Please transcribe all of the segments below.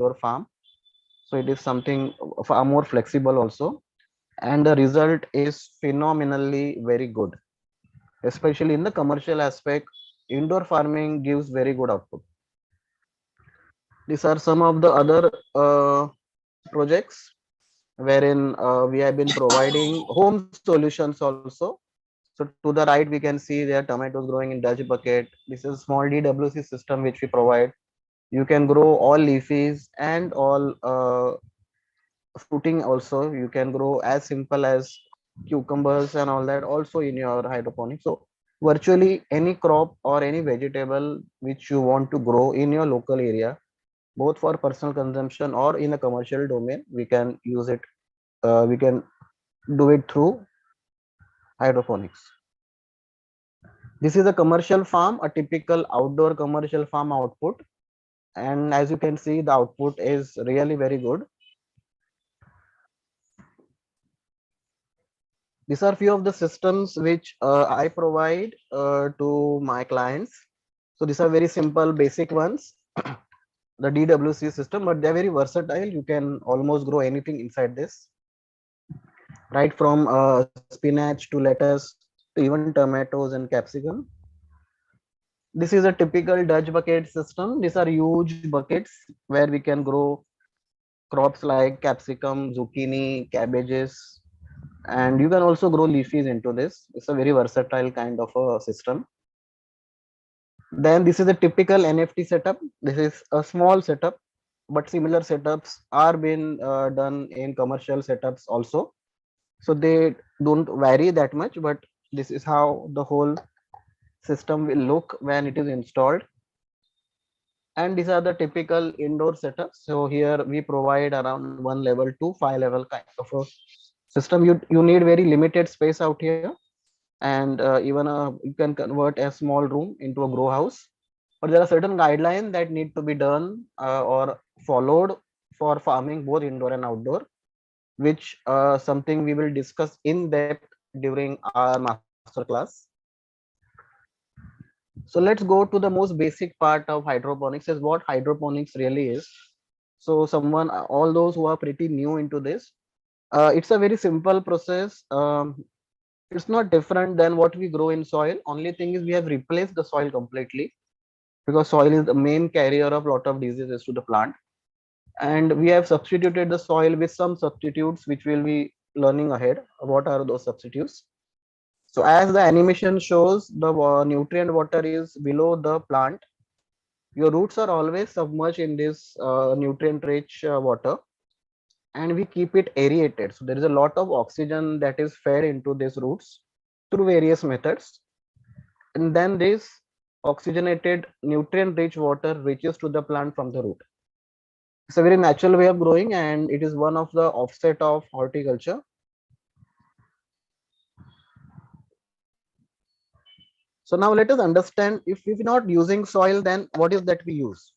outdoor farm. So it is something far more flexible also, and the result is phenomenally very good, especially in the commercial aspect. Indoor farming gives very good output. These are some of the other projects wherein we have been providing home solutions also. So to the right, we can see there tomatoes growing in Dutch bucket. This is small DWC system which we provide. You can grow all leafies and all fruiting also. You can grow as simple as cucumbers and all that also in your hydroponics. So virtually any crop or any vegetable which you want to grow in your local area, both for personal consumption or in a commercial domain, we can use it. We can do it through hydroponics. This is a commercial farm, a typical outdoor commercial farm output. And as you can see, the output is really very good. These are few of the systems which I provide to my clients. So these are very simple, basic ones, the DWC system, but they're very versatile. You can almost grow anything inside this, right from spinach to lettuce to even tomatoes and capsicum. This is a typical Dutch bucket system. These are huge buckets where we can grow crops like capsicum, zucchini, cabbages, and you can also grow leafies into this. It's a very versatile kind of a system. Then this is a typical NFT setup. This is a small setup, but similar setups are being done in commercial setups also. So they don't vary that much, but this is how the whole system will look when it is installed. And these are the typical indoor setups. So here we provide around 1 level to 5 level kind of a system. You need very limited space out here, and even you can convert a small room into a grow house. But there are certain guidelines that need to be done or followed for farming both indoor and outdoor, which something we will discuss in depth during our masterclass. So let's go to the most basic part of hydroponics, is what hydroponics really is. So someone, all those who are pretty new into this, it's a very simple process. It's not different than what we grow in soil. Only thing is we have replaced the soil completely, because soil is the main carrier of lot of diseases to the plant, and we have substituted the soil with some substitutes which we'll be learning ahead. What are those substitutes? So as the animation shows, the nutrient water is below the plant. Your roots are always submerged in this nutrient rich water, and we keep it aerated. So there is a lot of oxygen that is fed into these roots through various methods, and then this oxygenated nutrient rich water reaches to the plant from the root. It's a very natural way of growing, and it is one of the offset of horticulture. So now let us understand, if we're not using soil, then what is that we use?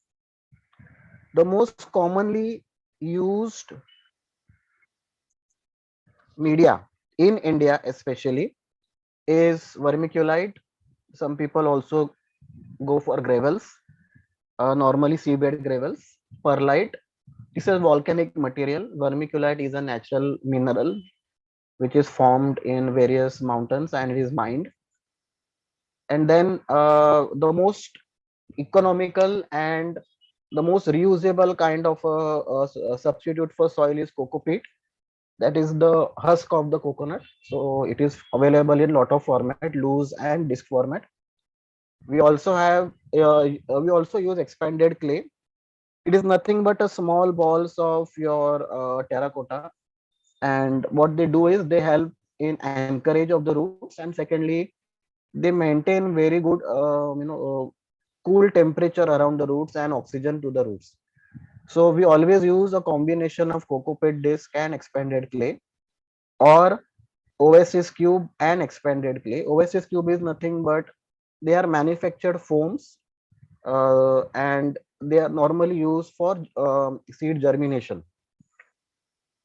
The most commonly used media in India especially is vermiculite. Some people also go for gravels, normally seabed gravels, perlite. This is volcanic material. Vermiculite is a natural mineral which is formed in various mountains and it is mined. And then the most economical and the most reusable kind of a substitute for soil is coco peat. That is the husk of the coconut. So it is available in lot of format, loose and disc format. We also have we also use expanded clay. It is nothing but a small balls of your terracotta, and what they do is they help in anchorage of the roots, and secondly they maintain very good cool temperature around the roots and oxygen to the roots. So we always use a combination of coco peat disc and expanded clay, or Oasis cube and expanded clay. Oasis cube is nothing but they are manufactured foams, and they are normally used for seed germination.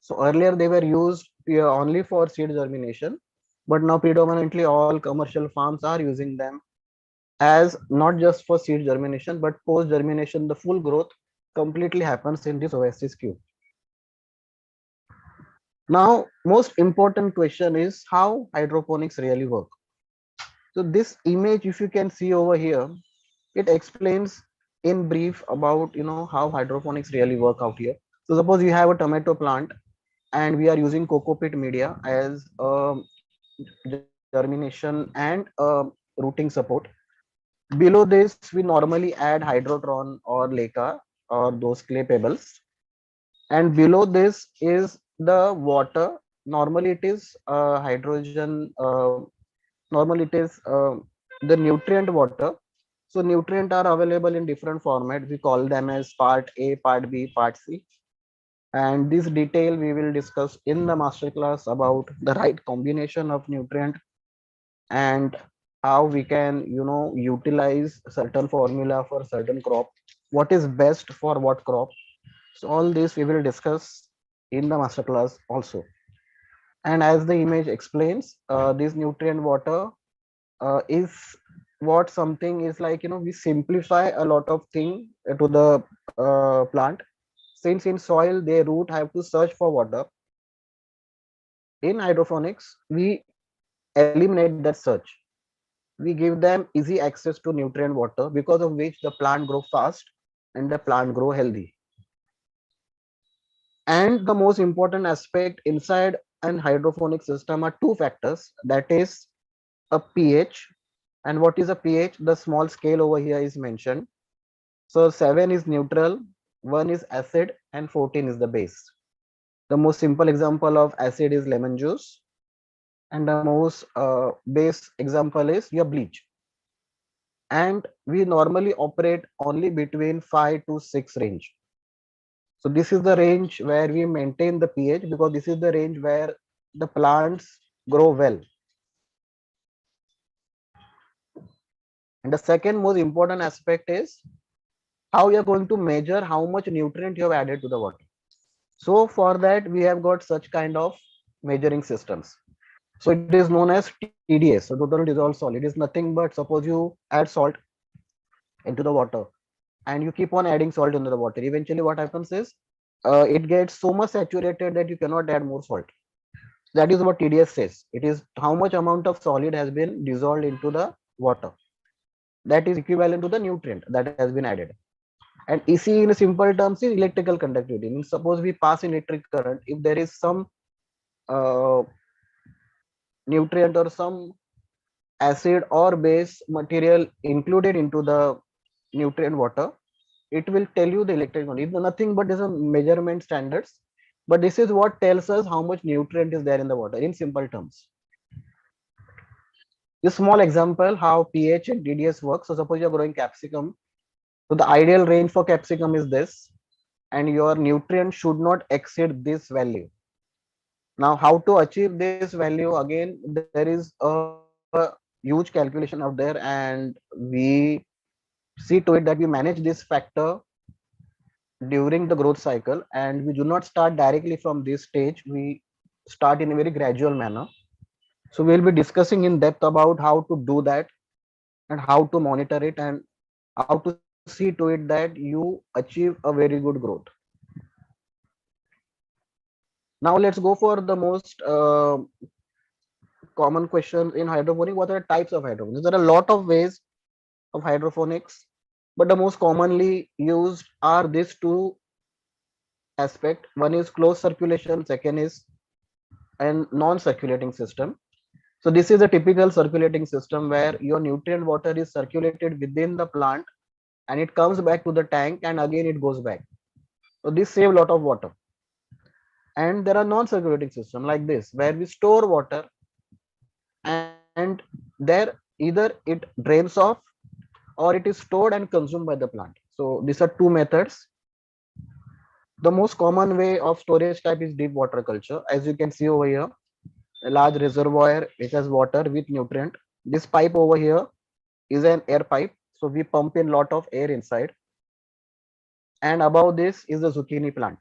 So earlier they were used only for seed germination, but now predominantly all commercial farms are using them as not just for seed germination, but post germination, the full growth completely happens in this oasis cube. Now, most important question is how hydroponics really work. So this image, if you can see over here, it explains in brief about how hydroponics really work out here. So suppose you have a tomato plant and we are using coco peat media as germination and rooting support. Below this, we normally add hydrotron or leca or those clay pebbles, and below this is the water. Normally, it is hydrogen. Normally, it is the nutrient water. So, nutrient are available in different formats. We call them as part A, part B, part C. And this detail we will discuss in the masterclass about the right combination of nutrient and how we can utilize certain formula for certain crop, what is best for what crop. So all this we will discuss in the masterclass also. And as the image explains, this nutrient water is what something is like, we simplify a lot of thing to the plant. Since in soil they root have to search for water, in hydroponics we eliminate that search. We give them easy access to nutrient water, because of which the plant grow fast and the plant grow healthy. And the most important aspect inside an hydroponic system are two factors, that is a pH. And what is a pH? The small scale over here is mentioned. So 7 is neutral, 1 is acid, and 14 is the base. The most simple example of acid is lemon juice, and the most base example is your bleach. And we normally operate only between 5 to 6 range. So this is the range where we maintain the pH, because this is the range where the plants grow well. And the second most important aspect is how you are going to measure how much nutrient you have added to the water. So for that we have got such kind of measuring systems. So it is known as TDS, so total dissolved salt. It is nothing but, suppose you add salt into the water and you keep on adding salt into the water. Eventually what happens is it gets so much saturated that you cannot add more salt. That is what TDS says. It is how much amount of solid has been dissolved into the water. That is equivalent to the nutrient that has been added. And EC in simple terms is electrical conductivity. Means suppose we pass electric current, if there is some uh, nutrient or some acid or base material included into the nutrient water, it will tell you the electric quantity. It's nothing but is a measurement standards, but this is what tells us how much nutrient is there in the water in simple terms. A small example how pH and TDS work. So suppose you're growing capsicum, so the ideal range for capsicum is this, and your nutrient should not exceed this value. Now how to achieve this value? Again, there is a huge calculation out there, and we see to it that we manage this factor during the growth cycle, and we do not start directly from this stage. We start in a very gradual manner. So we'll be discussing in depth about how to do that and how to monitor it and how to see to it that you achieve a very good growth. Now let's go for the most common questions in hydroponics. What are the types of hydroponics? There are a lot of ways of hydroponics, but the most commonly used are these two aspect. One is closed circulation, second is an non-circulating system. So this is a typical circulating system where your nutrient water is circulated within the plant and it comes back to the tank and again it goes back. So this save a lot of water. And there are non-circulating system like this where we store water, and there either it drains off or it is stored and consumed by the plant. So these are two methods. The most common way of storage type is deep water culture. As you can see over here, a large reservoir which has water with nutrient. This pipe over here is an air pipe, so we pump in lot of air inside, and above this is the zucchini plant.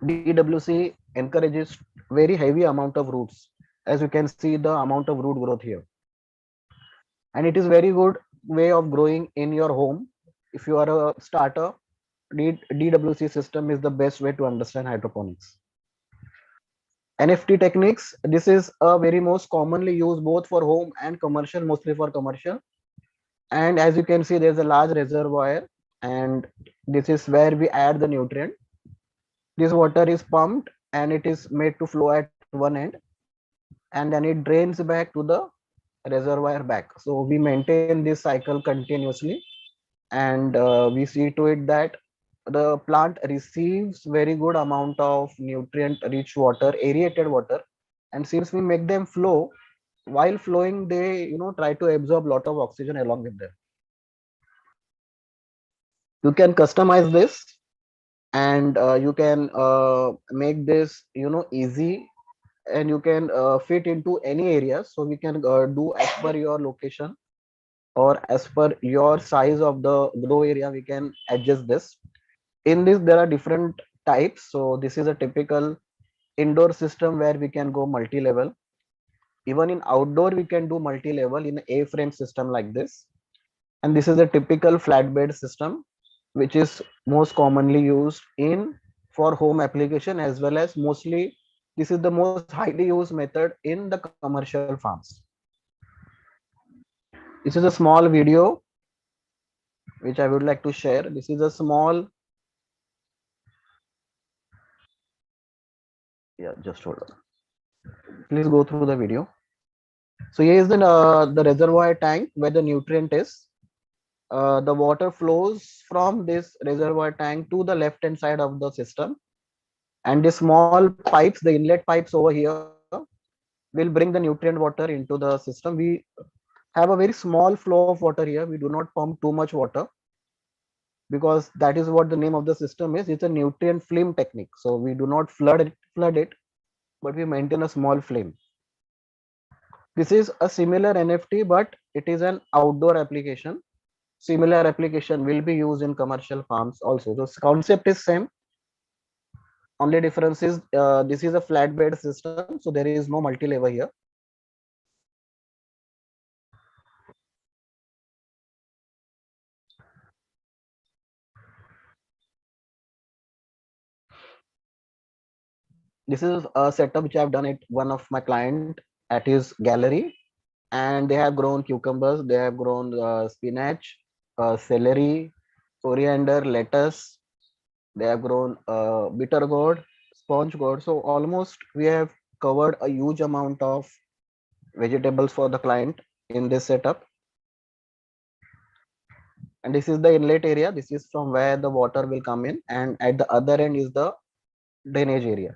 DWC encourages very heavy amount of roots, as you can see the amount of root growth here, and it is very good way of growing in your home. if you are a starter, DWC system is the best way to understand hydroponics. NFT techniques, this is a very most commonly used both for home and commercial, mostly for commercial. And as you can see, there's a large reservoir, and this is where we add the nutrient. This water is pumped and it is made to flow at one end, and then it drains back to the reservoir back. So we maintain this cycle continuously, and we see to it that the plant receives very good amount of nutrient rich water, aerated water. And since we make them flow, while flowing they try to absorb lot of oxygen along with them. You can customize this, and you can make this easy, and you can fit into any area. So we can do as per your location or as per your size of the grow area, we can adjust this. In this there are different types. So this is a typical indoor system where we can go multi-level. Even in outdoor we can do multi-level in a frame system like this. And this is a typical flatbed system which is most commonly used in for home application, as well as mostly this is the most highly used method in the commercial farms. This is a small video which I would like to share. This is a small, yeah, just hold on. Please go through the video. So here is the reservoir tank where the nutrient is. The water flows from this reservoir tank to the left hand side of the system, and the small pipes, the inlet pipes over here, will bring the nutrient water into the system. We have a very small flow of water here. We do not pump too much water, because that is what the name of the system is. It's a nutrient film technique. So we do not flood it, but we maintain a small flame. This is a similar NFT, but it is an outdoor application. Similar application will be used in commercial farms also. The concept is same. Only difference is this is a flatbed system, so there is no multi-level here. This is a setup which I have done at one of my client at his gallery, and they have grown cucumbers, they have grown spinach, celery, coriander, lettuce. They have grown bitter gourd, sponge gourd. So almost we have covered a huge amount of vegetables for the client in this setup. And this is the inlet area. This is from where the water will come in, and at the other end is the drainage area.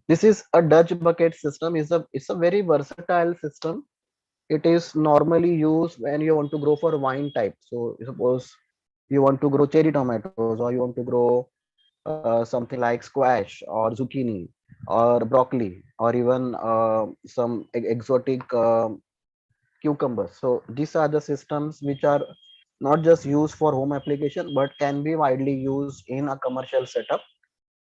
This is a Dutch bucket system. It's a very versatile system. It is normally used when you want to grow for wine type. So suppose you want to grow cherry tomatoes, or you want to grow something like squash or zucchini or broccoli, or even some exotic cucumbers. So these are the systems which are not just used for home application, but can be widely used in a commercial setup.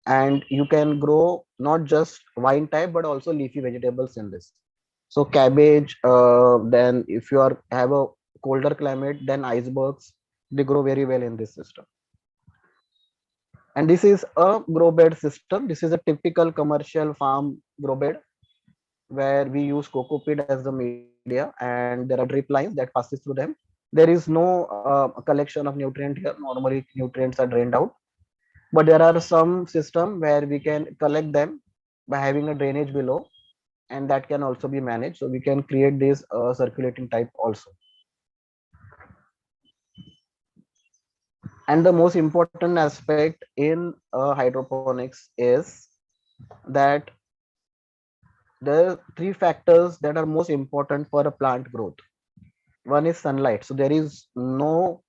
And you can grow not just vine type but also leafy vegetables in this. So cabbage, then if you are have a colder climate, then icebergs, they grow very well in this system. And this is a grow bed system. This is a typical commercial farm grow bed where we use coco peat as the media, and there are drip lines that passes through them. There is no collection of nutrient here. Normally nutrients are drained out, but there are some system where we can collect them by having a drainage below, and that can also be managed. So we can create this circulating type also. And the most important aspect in hydroponics is that there are three factors that are most important for a plant growth. One is sunlight. So there is no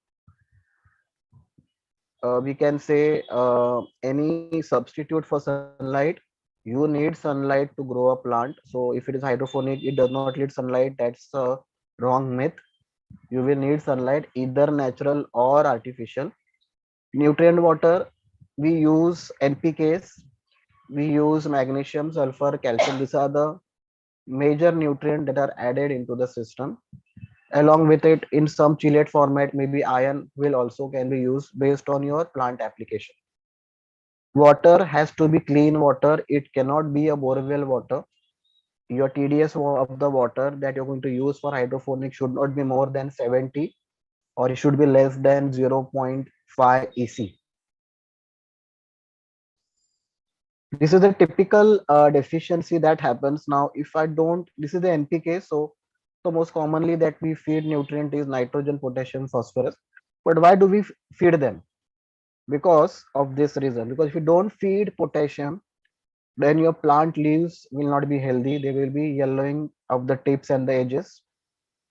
we can say any substitute for sunlight. You need sunlight to grow a plant. So if it is hydroponic, it does not need sunlight. That's a wrong myth. You will need sunlight, either natural or artificial. Nutrient water, we use NPKs, we use magnesium, sulfur, calcium. These are the major nutrient that are added into the system. Along with it, in some chelate format, maybe iron will also can be used based on your plant application. Water has to be clean water. It cannot be a borewell water. Your TDS of the water that you're going to use for hydroponics should not be more than 70, or it should be less than 0.5 EC. This is a typical deficiency that happens. Now if I don't, this is the NPK. So most commonly that we feed nutrient is nitrogen, potassium, phosphorus. But why do we feed them? Because of this reason. Because if you don't feed potassium, then your plant leaves will not be healthy. They will be yellowing of the tips and the edges,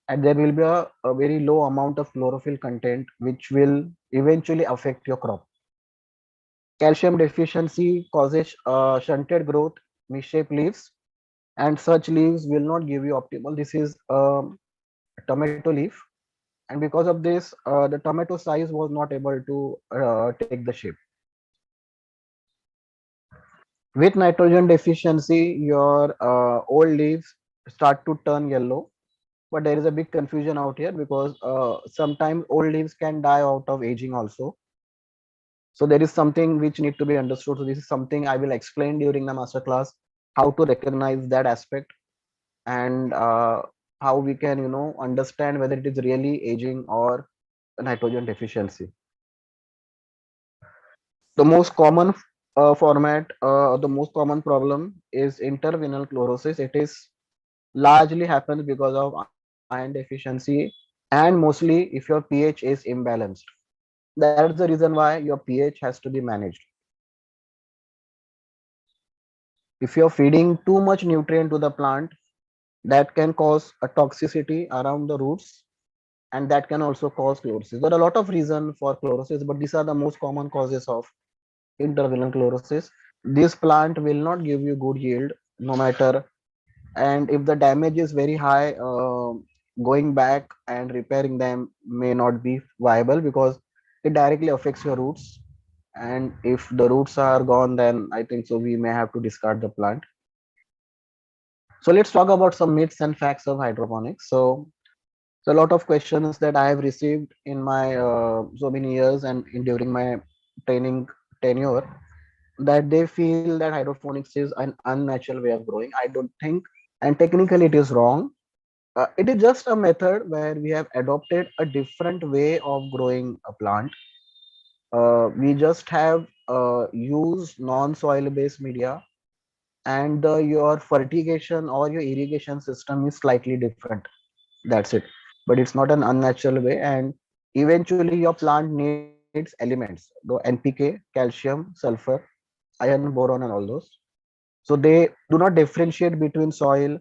and there will be a very low amount of chlorophyll content, which will eventually affect your crop. Calcium deficiency causes shunted growth, misshaped leaves, and such leaves will not give you optimal. This is tomato leaf, and because of this, the tomato size was not able to take the shape. With nitrogen deficiency, your old leaves start to turn yellow, but there is a big confusion out here because sometimes old leaves can die out of aging also. So there is something which need to be understood. So this is something I will explain during the master class, how to recognize that aspect, and how we can understand whether it is really aging or nitrogen deficiency. The most common the most common problem is interveinal chlorosis. It is largely happens because of iron deficiency, and mostly if your pH is imbalanced. That's the reason why your pH has to be managed. If you're feeding too much nutrient to the plant, that can cause a toxicity around the roots, and that can also cause chlorosis. There are a lot of reasons for chlorosis, but these are the most common causes of interveinal chlorosis. This plant will not give you good yield no matter, and if the damage is very high, going back and repairing them may not be viable because it directly affects your roots, and if the roots are gone, then I think so we may have to discard the plant. So let's talk about some myths and facts of hydroponics. So a lot of questions that I have received in my so many years and during my training tenure, that they feel that hydroponics is an unnatural way of growing. I don't think, and technically it is wrong. It is just a method where we have adopted a different way of growing a plant. We just have used non-soil based media, and your fertigation or your irrigation system is slightly different. That's it. But it's not an unnatural way, and eventually your plant needs elements, the NPK, calcium, sulfur, iron, boron, and all those. So they do not differentiate between soil,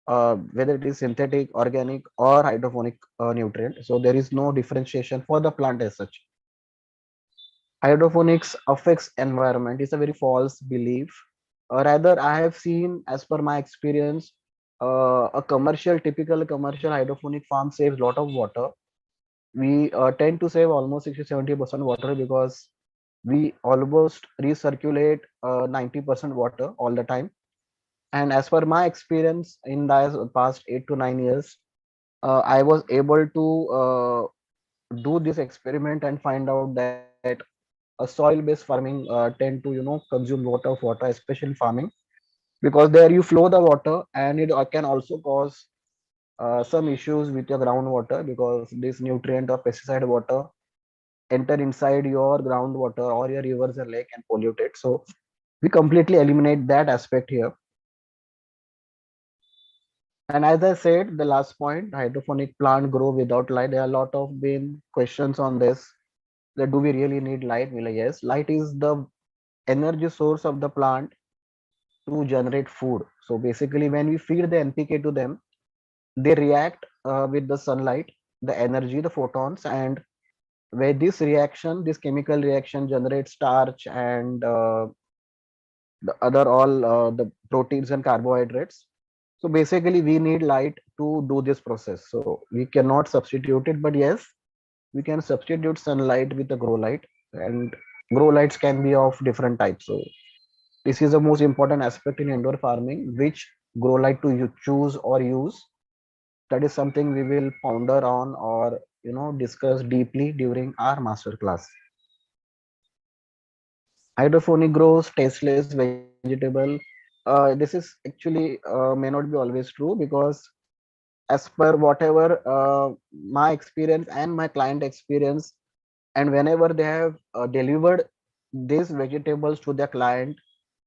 whether it is synthetic, organic, or hydroponic nutrient. So there is no differentiation for the plant as such. Hydroponics affects environment is a very false belief. Rather, I have seen, as per my experience, typical commercial hydroponic farm saves a lot of water. We tend to save almost 60-70% water because we almost recirculate 90% water all the time. And as per my experience in the past 8 to 9 years, I was able to do this experiment and find out that a soil-based farming tend to consume lot of water, especially in farming, because there you flow the water, and it can also cause some issues with your groundwater because this nutrient or pesticide water enter inside your groundwater or your rivers and lake and pollute it. So we completely eliminate that aspect here. And as I said, the last point, hydroponic plant grow without light. There are a lot of been questions on this. That do we really need light? Well, yes, light is the energy source of the plant to generate food. So basically, when we feed the NPK to them, they react with the sunlight, the energy, the photons, and where this chemical reaction generates starch and the other all the proteins and carbohydrates. So basically, we need light to do this process. So we cannot substitute it, but yes, we can substitute sunlight with a grow light, and grow lights can be of different types. So this is the most important aspect in indoor farming, which grow light to you choose or use. That is something we will ponder on or discuss deeply during our master class. Hydroponic grows tasteless vegetable. This is actually may not be always true, because as per whatever my experience and my client experience, and whenever they have delivered these vegetables to their client,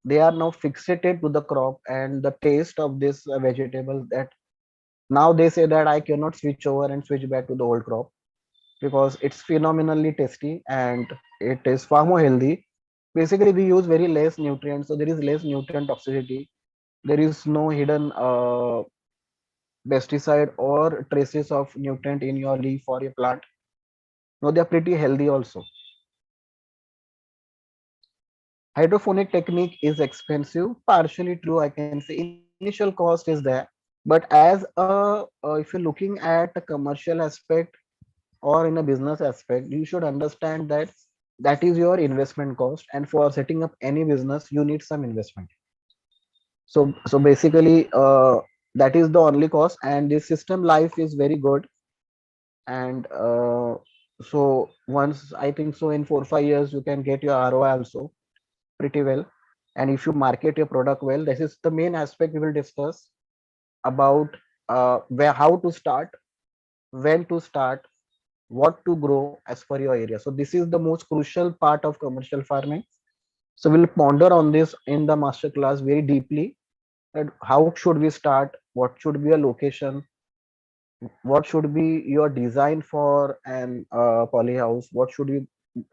they are now fixated to the crop and the taste of this vegetable, that now they say that I cannot switch over and switch back to the old crop, because it's phenomenally tasty and it is far more healthy. Basically, we use very less nutrients, so there is less nutrient toxicity. There is no hidden pesticide or traces of nutrient in your leaf or your plant. No, they are pretty healthy also. Hydroponic technique is expensive, partially true. I can say initial cost is there, but as if you're looking at a commercial aspect or in a business aspect, you should understand that that is your investment cost, and for setting up any business you need some investment. So basically, that is the only cost, and this system life is very good. And so once, I think so, in 4 5 years you can get your ROI also pretty well. And if you market your product well, this is the main aspect we will discuss about where, how to start, when to start, what to grow as per your area. So this is the most crucial part of commercial farming. So we'll ponder on this in the master class very deeply, that how should we start, what should be a location, what should be your design for an poly house, what should you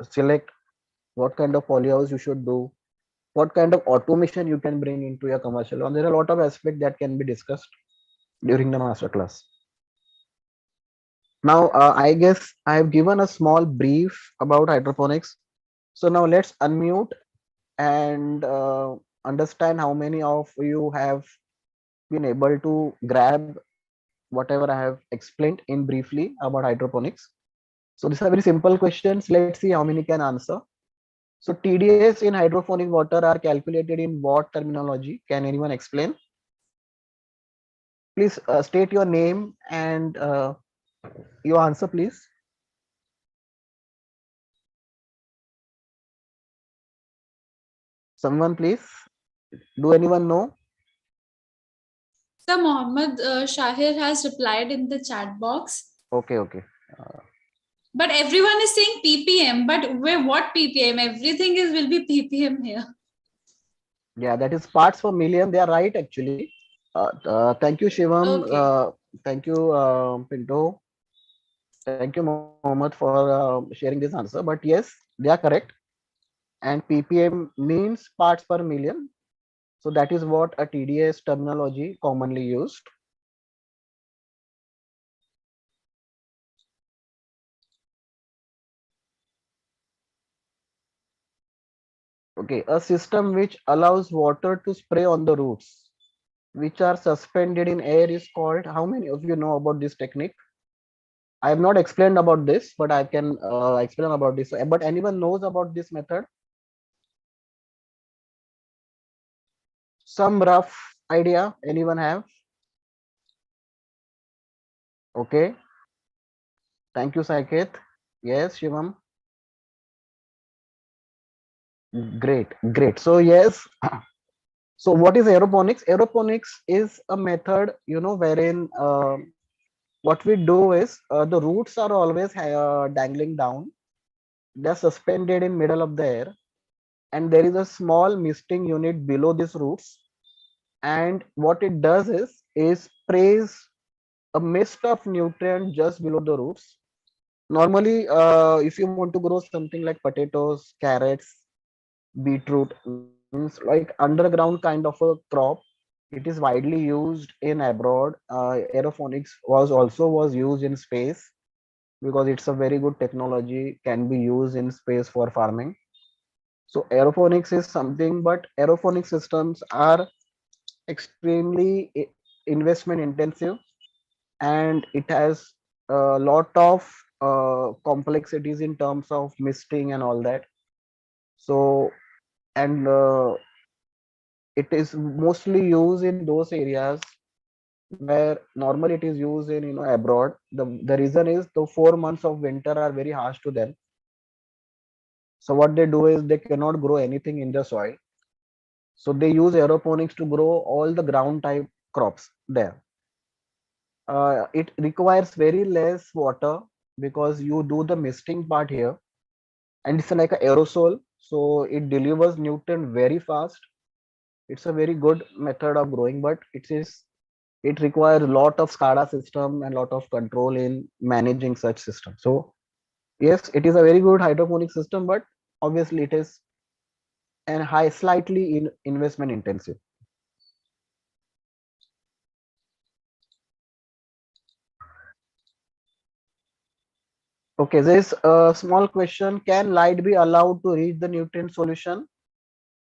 select, what kind of poly house you should do, what kind of automation you can bring into your commercial. And there are a lot of aspects that can be discussed during the master class. Now, I guess I have given a small brief about hydroponics. So now let's unmute and understand how many of you have been able to grab whatever I have explained in briefly about hydroponics. So these are very simple questions. Let's see how many can answer. So TDS in hydroponic water are calculated in what terminology? Can anyone explain? Please state your name and your answer, please. Someone, please. Do anyone know? So Mohammed Shahir has replied in the chat box. Okay, okay. Uh, But everyone is saying ppm. But where, what ppm? Everything is will be ppm here. yeah, that is parts per million. They are right, actually. Thank you, Shivam. Okay. Thank you, Pinto. Thank you, Mohammed, for sharing this answer. But yes, they are correct. And ppm means parts per million. So that is what a TDS terminology commonly used. Okay, a system which allows water to spray on the roots, which are suspended in air, is called. How many of you know about this technique? I have not explained about this, but I can explain about this. But anyone knows about this method? Some rough idea? Anyone have? Okay. Thank you, Saket. Yes, Shivam. Great, great. So yes. So what is aeroponics? Aeroponics is a method, wherein what we do is the roots are always dangling down. They're suspended in middle of the air, and there is a small misting unit below these roots. And what it does is sprays a mist of nutrient just below the roots. Normally, if you want to grow something like potatoes, carrots, beetroot, means like underground kind of a crop, it is widely used in abroad. Aeroponics was used in space, because it's a very good technology, can be used in space for farming. So aeroponics is something, but aeroponic systems are extremely investment intensive, and it has a lot of complexities in terms of misting and all that. So, and it is mostly used in those areas where normally it is used in abroad. The reason is the 4 months of winter are very harsh to them. So what they do is they cannot grow anything in the soil. So they use aeroponics to grow all the ground type crops there. It requires very less water because you do the misting part here, and it's like an aerosol, so it delivers nutrient very fast. It's a very good method of growing, but it requires a lot of SCADA system and lot of control in managing such system. So yes, it is a very good hydroponic system, but obviously it is and high slightly in investment intensive. Okay, there is a small question: can light be allowed to reach the nutrient solution?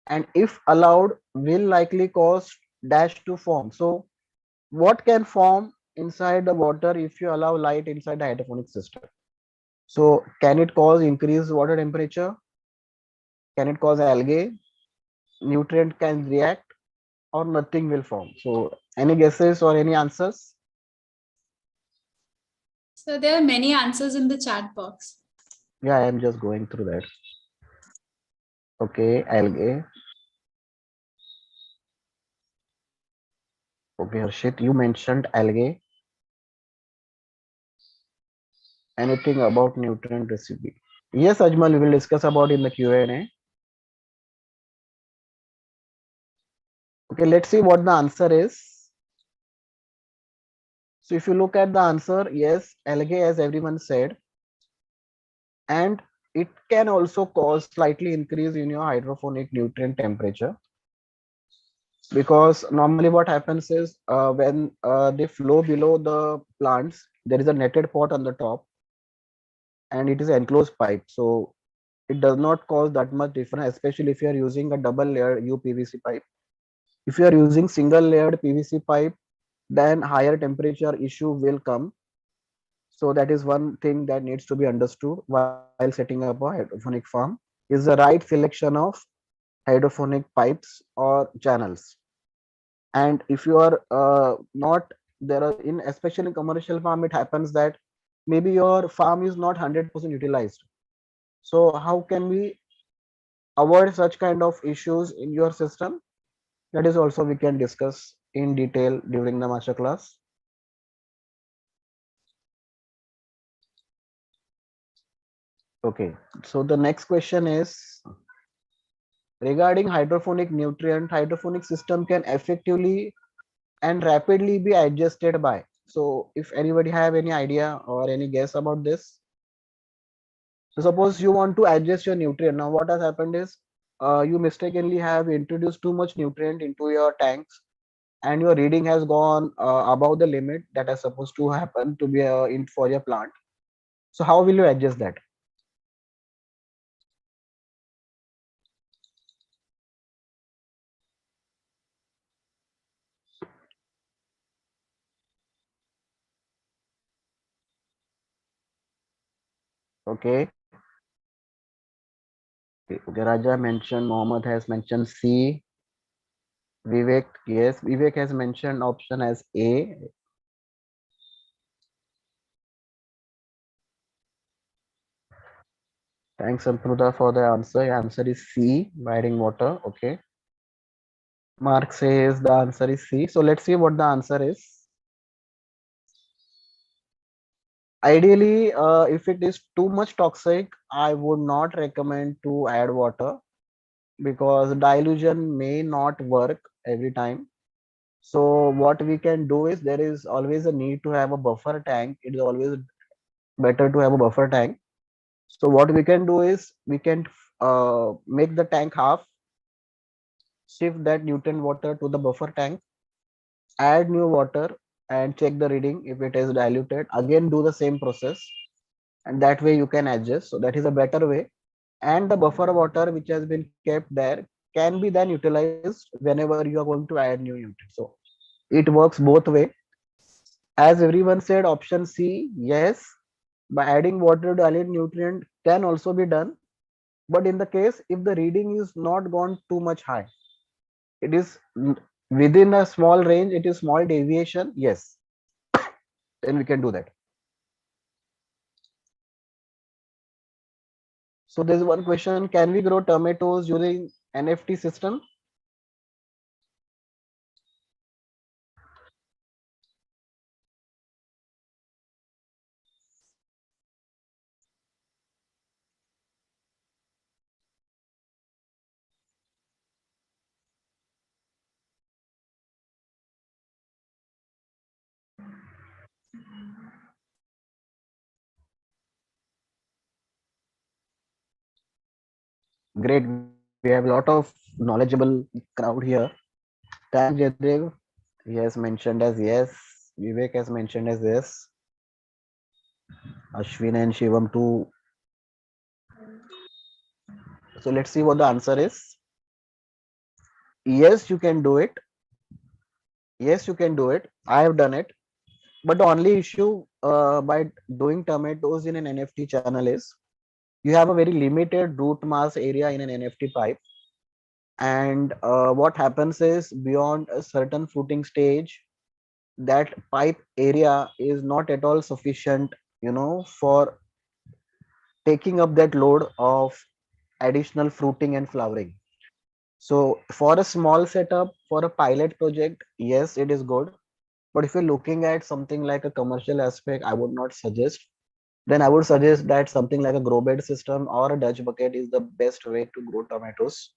And if allowed, will likely cause dash to form. So what can form inside the water if you allow light inside the hydroponic system? So can it cause increased water temperature? Can it cause algae? Nutrient can react, or nothing will form? So any guesses or any answers? So there are many answers in the chat box. Yeah, I am just going through that. Okay, algae. Okay, Harshit, you mentioned algae. Anything about nutrient recipe? Yes, Ajmal, we will discuss about in the Q&A. Okay, let's see what the answer is. So if you look at the answer, yes, algae, as everyone said, and it can also cause slightly increase in your hydroponic nutrient temperature, because normally what happens is when they flow below the plants, there is a netted pot on the top and it is enclosed pipe. So it does not cause that much difference, especially if you are using a double layered UPVC pipe. If you are using single layered PVC pipe, then higher temperature issue will come. So that is one thing that needs to be understood while setting up a hydroponic farm, is the right selection of hydroponic pipes or channels. And if you are not there are in especially in commercial farm, it happens that maybe your farm is not 100% utilized. So how can we avoid such kind of issues in your system? That is also we can discuss in detail during the master class. Okay, so the next question is regarding hydroponic system can effectively and rapidly be adjusted by. So if anybody have any idea or any guess about this. So suppose you want to adjust your nutrient. Now what has happened is you mistakenly have introduced too much nutrient into your tanks and your reading has gone above the limit that is supposed to happen to be in for your plant. So how will you adjust that? Okay. Okay, Raja mentioned, Mohammed has mentioned C. Vivek, yes, Vivek has mentioned option as A. Thanks, Anuradha, for the answer. Your answer is C, by adding water. Okay. Mark says the answer is C. So let's see what the answer is. Ideally, if it is too much toxic, I would not recommend to add water because dilution may not work every time. So what we can do is there is always a need to have a buffer tank. It is always better to have a buffer tank. So what we can do is we can make the tank half, shift that nutrient water to the buffer tank, add new water and check the reading. If it is diluted, again do the same process, and that way you can adjust. So that is a better way. And the buffer water which has been kept there can be then utilized whenever you are going to add new nutrients. So it works both way. As everyone said, option C, yes, by adding water to dilute nutrient can also be done. But in the case if the reading is not gone too much high, it is within a small range, it is small deviation, yes, then we can do that. So there's one question, can we grow tomatoes using NFT system? Great, we have a lot of knowledgeable crowd here. Thanks, Jaddev. He has mentioned as yes. Vivek has mentioned as yes. Ashwin and Shivam too. So let's see what the answer is. Yes, you can do it. Yes, you can do it. I have done it. But the only issue by doing tomatoes in an NFT channel is you have a very limited root mass area in an NFT pipe. And what happens is beyond a certain fruiting stage, that pipe area is not at all sufficient, for taking up that load of additional fruiting and flowering. So for a small setup, for a pilot project, yes, it is good. But if you're looking at something like a commercial aspect, I would not suggest. Then I would suggest that something like a grow bed system or a Dutch bucket is the best way to grow tomatoes.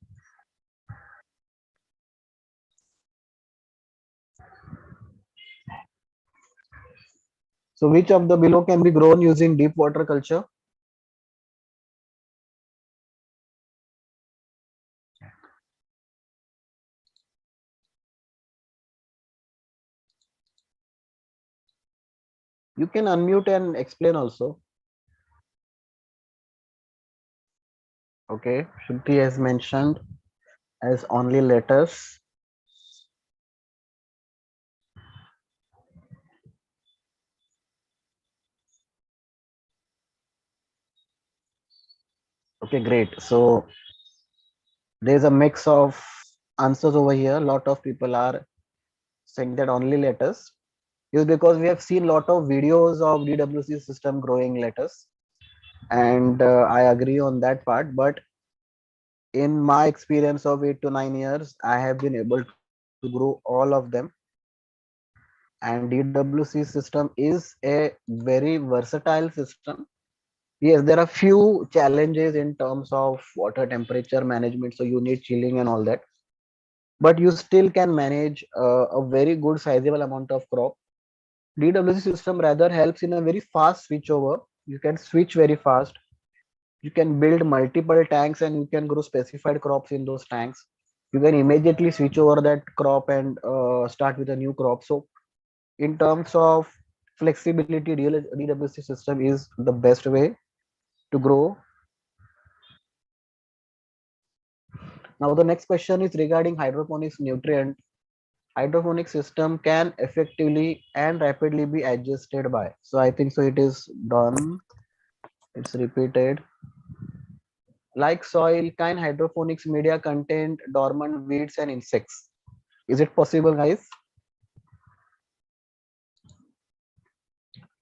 So which of the below can be grown using deep water culture? You can unmute and explain also. Okay, Shruti has mentioned as only letters. Okay, great. So there's a mix of answers over here. A lot of people are saying that only letters. Is because we have seen a lot of videos of DWC system growing lettuce, and I agree on that part. But in my experience of 8 to 9 years, I have been able to grow all of them. And DWC system is a very versatile system. Yes, there are few challenges in terms of water temperature management, so you need chilling and all that. But you still can manage a very good sizable amount of crop. DWC system rather helps in a very fast switchover. You can switch very fast. You can build multiple tanks and you can grow specified crops in those tanks. You can immediately switch over that crop and start with a new crop. So in terms of flexibility, DWC system is the best way to grow. Now the next question is regarding hydroponics nutrient. Hydroponic system can effectively and rapidly be adjusted by. So I think so it is done. It's repeated. Like soil, can hydroponics media contain dormant weeds and insects? Is it possible, guys?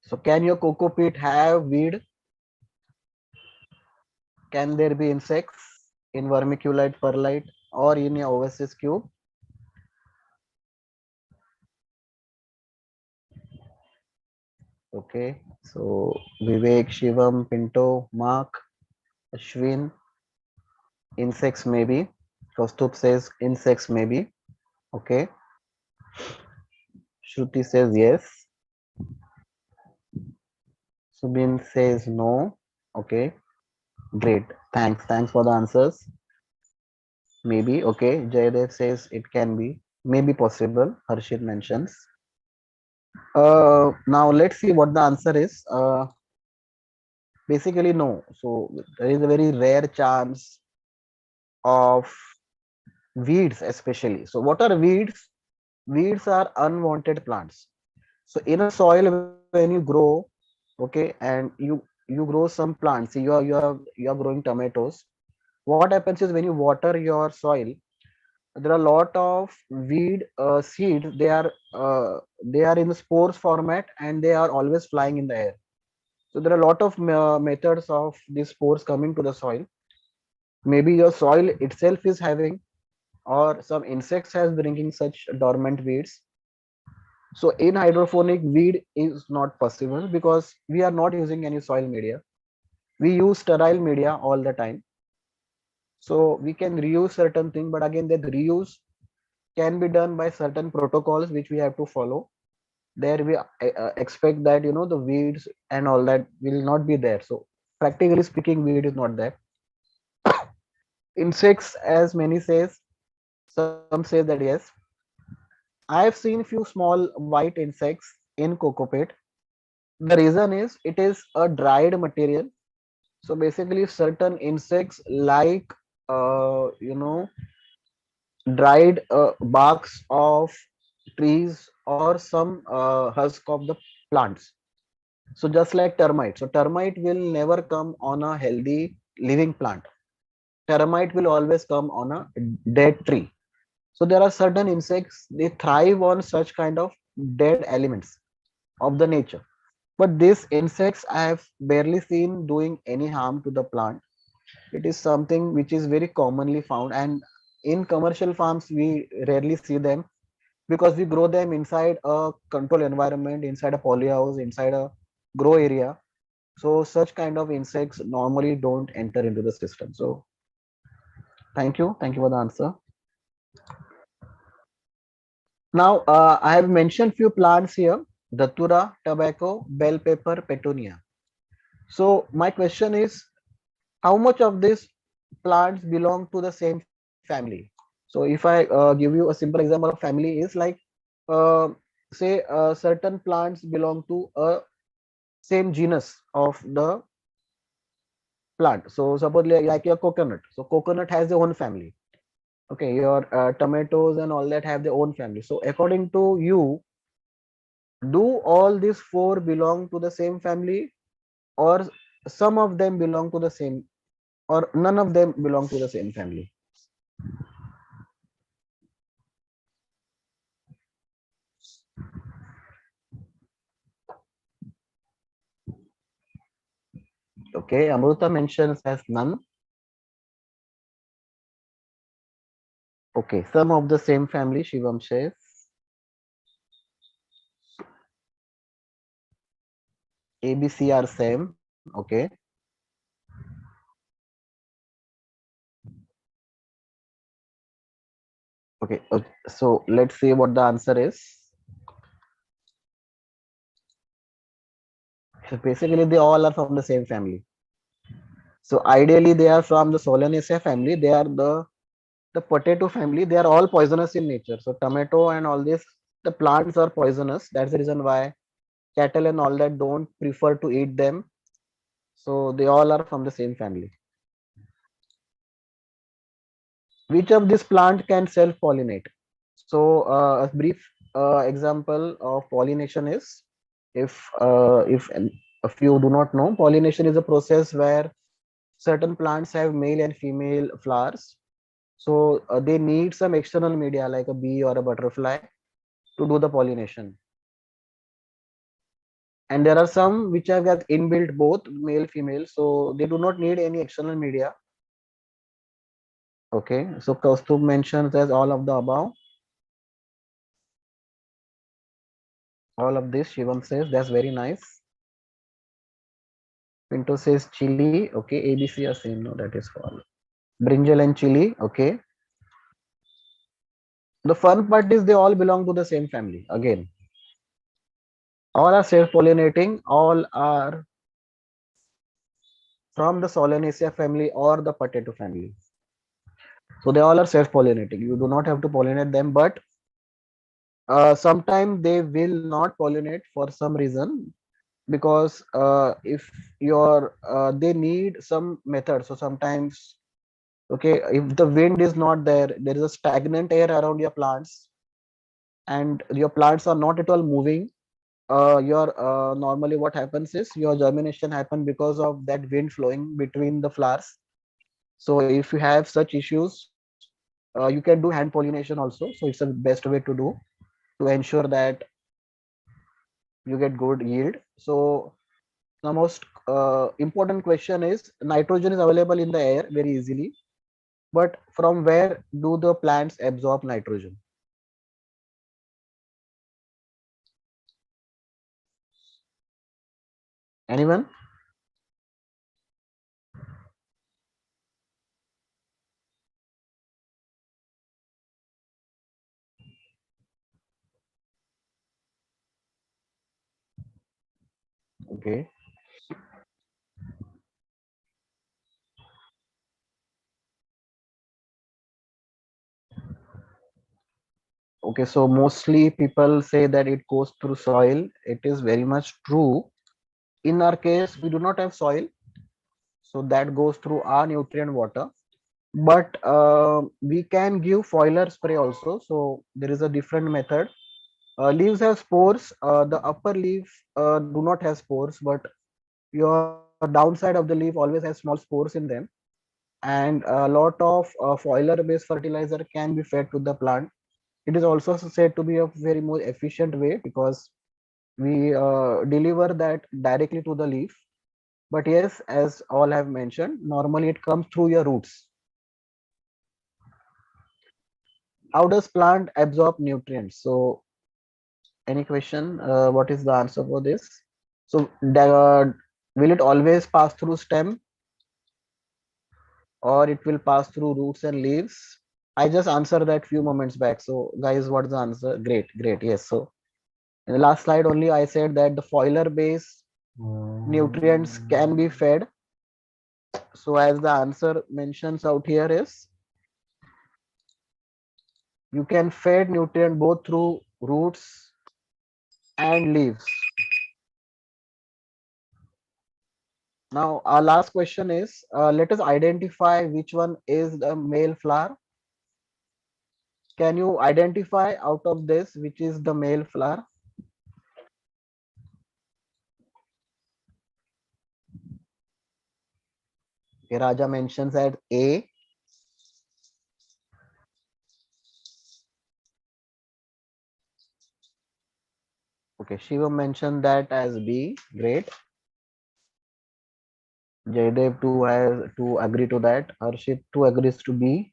So can your cocoa peat have weed? Can there be insects in vermiculite, perlite, or in your oasis cube? Okay. So Vivek, Shivam, Pinto, Mark, Ashwin, insects maybe. Kaustubh says insects maybe. Okay. Shruti says yes. Subin says no. Okay. Great. Thanks. Thanks for the answers. Maybe. Okay. Jayadev says it can be. Maybe possible. Harshit mentions. Now let's see what the answer is. Basically, no. So there is a very rare chance of weeds, especially. So what are weeds? Weeds are unwanted plants. So in a soil when you grow, okay, and you grow some plants. See, you are growing tomatoes. What happens is when you water your soil, there are a lot of weed seeds. They are in the spores format and they are always flying in the air. So there are a lot of methods of these spores coming to the soil. Maybe your soil itself is having, or some insects has bringing such dormant weeds. So in hydroponic, weed is not possible because we are not using any soil media. We use sterile media all the time. So we can reuse certain thing, but again that reuse can be done by certain protocols which we have to follow. There we expect that the weeds and all that will not be there. So practically speaking, weed is not there. Insects, as many says, some say that yes. I have seen few small white insects in cocoa pit. The reason is it is a dried material. So basically, certain insects like dried barks of trees or some husk of the plants. So just like termite. So termite will never come on a healthy living plant. Termite will always come on a dead tree. So there are certain insects, they thrive on such kind of dead elements of the nature. But these insects I have barely seen doing any harm to the plant. It is something which is very commonly found, and in commercial farms we rarely see them because we grow them inside a controlled environment, inside a polyhouse, inside a grow area. So such kind of insects normally don't enter into the system. So thank you for the answer. Now I have mentioned few plants here: datura, tobacco, bell pepper, petunia. So my question is, how much of these plants belong to the same family? So if I give you a simple example of family is like, uh, say certain plants belong to a same genus of the plant. So suppose like your coconut. So coconut has their own family. Okay, your tomatoes and all that have their own family. So according to you, do all these four belong to the same family, or some of them belong to the same, or none of them belong to the same family? Okay, Amruta mentions as none. Okay, some of the same family, Shivam says. ABC are same. Okay. Okay. So let's see what the answer is. So basically, they all are from the same family. So ideally, they are from the Solanaceae family. They are the potato family. They are all poisonous in nature. So tomato and all this, the plants are poisonous. That's the reason why cattle and all that don't prefer to eat them. So they all are from the same family. Which of this plant can self-pollinate? So a brief example of pollination is, if you do not know, pollination is a process where certain plants have male and female flowers. So they need some external media like a bee or a butterfly to do the pollination. And there are some which have got inbuilt both male female, so they do not need any external media. Okay, so Kaustubh mentions as all of the above, all of this. Shivam says that's very nice. Pinto says chili. Okay, ABC are same. No, that is false. Brinjal and chili. Okay. The fun part is they all belong to the same family. Again, all are self-pollinating. All are from the Solanaceae family or the potato family. So they all are self-pollinating. You do not have to pollinate them, but sometimes they will not pollinate for some reason, because if your they need some method. So sometimes, okay, if the wind is not there, there is a stagnant air around your plants, and your plants are not at all moving. Your normally what happens is your germination happen because of that wind flowing between the flowers. So if you have such issues, You can do hand pollination also, so it's the best way to do to ensure that you get good yield. So the most important question is, nitrogen is available in the air very easily, but from where do the plants absorb nitrogen? Anyone? Okay. Okay, so mostly people say that it goes through soil. It is very much true. In our case, we do not have soil, so that goes through our nutrient water. But we can give foliar spray also. So there is a different method. Leaves have spores. The upper leaf do not have spores, but your downside of the leaf always has small spores in them. And a lot of foliar based fertilizer can be fed to the plant. It is also said to be a very more efficient way because we deliver that directly to the leaf. But yes, as all have mentioned, normally it comes through your roots. How does plant absorb nutrients? So any question, what is the answer for this? So will it always pass through stem, or it will pass through roots and leaves? I just answered that few moments back. So guys, what's the answer? Great, great. Yes. So in the last slide only I said that the foliar base nutrients can be fed. So as the answer mentions out here is, you can feed nutrient both through roots and leaves. Now our last question is, let us identify which one is the male flower. Can you identify out of this which is the male flower? Okay, Raja mentions at A. Okay, Shiva mentioned that as B. Great. Jaydev too has to agree to that. Harshit too agrees to B.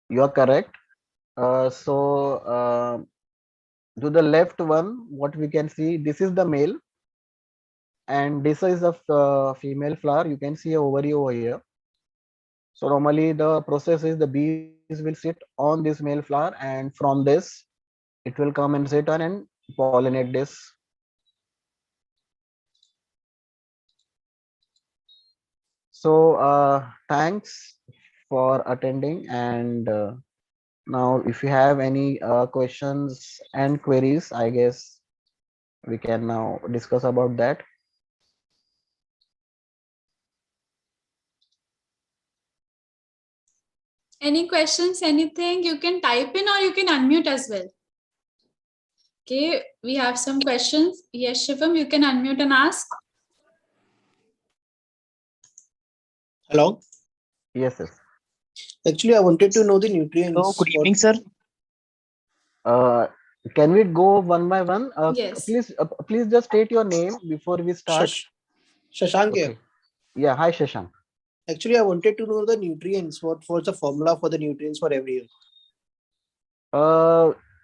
You are correct. To the left one, what we can see, this is the male, and this is a female flower. You can see a ovary over here. So normally the process is the bees will sit on this male flower, and from this it will come and sit on and pollinate this. So thanks for attending, and now if you have any questions and queries, I guess we can now discuss about that. Any questions, anything, you can type in or you can unmute as well. Okay, we have some questions. Yes, Shivam, you can unmute and ask. Hello. Yes, yes. Actually, I wanted to know the nutrients. So, good evening, sir. Uh, can we go one by one? Yes. Please just state your name before we start. Shashank here. Okay. Yeah. Hi, Shashank. Actually, I wanted to know the nutrients. What's the formula for the nutrients for every year?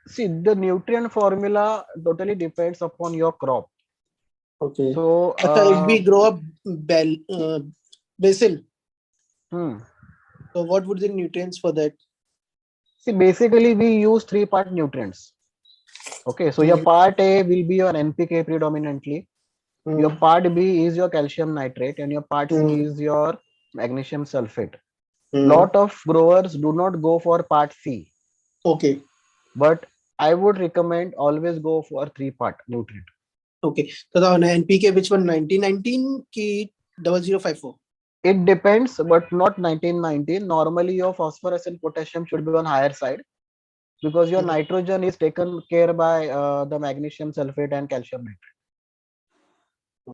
See, the nutrient formula totally depends upon your crop. Okay. So, If we grow up basil, so what would the nutrients for that? see, basically we use three-part nutrients. Okay, so your part A will be your NPK predominantly. Your part B is your calcium nitrate, and your part C is your magnesium sulfate. Lot of growers do not go for part C. Okay. But I would recommend always go for three-part nutrient. Okay. So the NPK, which one? 1919 ki 0054. It depends, but not 1919. Normally, your phosphorus and potassium should be on higher side because your Mhm. nitrogen is taken care by the magnesium sulfate and calcium nitrate.